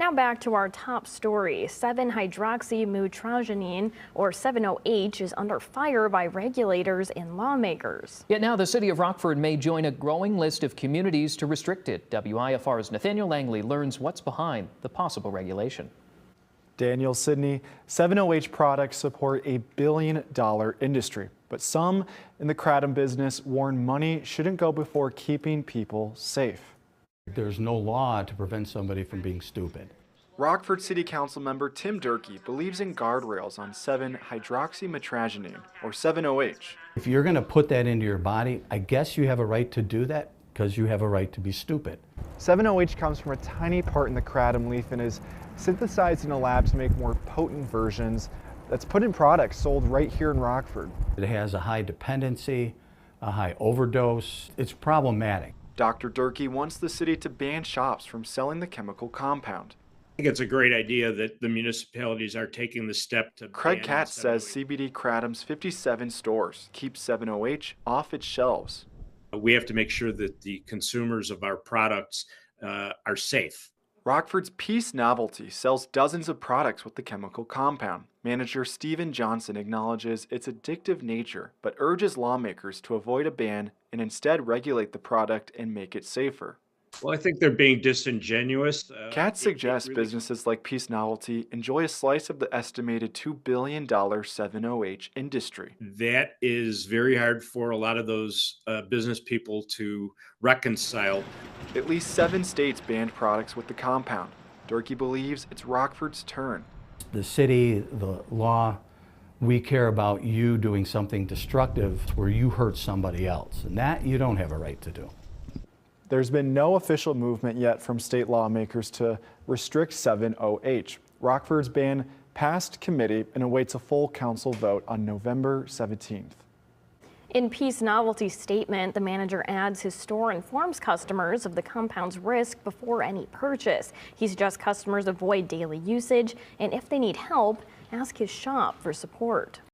Now back to our top story. 7-hydroxymutragenine, or 7-OH, is under fire by regulators and lawmakers. Yet now the city of Rockford may join a growing list of communities to restrict it. WIFR's Nathaniel Langley learns what's behind the possible regulation. Daniel Sidney, 7-OH products support a billion-dollar industry, but some in the Kratom business warn money shouldn't go before keeping people safe. There's no law to prevent somebody from being stupid. Rockford City Council member Tim Durkee believes in guardrails on 7-hydroxymutragenine, or 7-OH. If you're going to put that into your body, I guess you have a right to do that because you have a right to be stupid. 7-OH comes from a tiny part in the kratom leaf and is synthesized in a lab to make more potent versions that's put in products sold right here in Rockford. It has a high dependency, a high overdose. It's problematic. Dr. Durkee wants the city to ban shops from selling the chemical compound. I think it's a great idea that the municipalities are taking the step to Craig ban Katz says 7-OH. CBD Kratom's 57 stores keep 7-OH off its shelves. We have to make sure that the consumers of our products are safe. Rockford's Peace Novelty sells dozens of products with the chemical compound. Manager Stephen Johnson acknowledges its addictive nature, but urges lawmakers to avoid a ban and instead regulate the product and make it safer. Well, I think they're being disingenuous. Katz suggests businesses like Peace Novelty enjoy a slice of the estimated $2 billion 7-OH industry. That is very hard for a lot of those business people to reconcile. At least 7 states banned products with the compound. Durkee believes it's Rockford's turn. The city, the law, we care about you doing something destructive where you hurt somebody else, and that you don't have a right to do. There's been no official movement yet from state lawmakers to restrict 7-OH. Rockford's ban passed committee and awaits a full council vote on November 17th. In Peace Novelty's statement, the manager adds his store informs customers of the compound's risk before any purchase. He suggests customers avoid daily usage, and if they need help, ask his shop for support.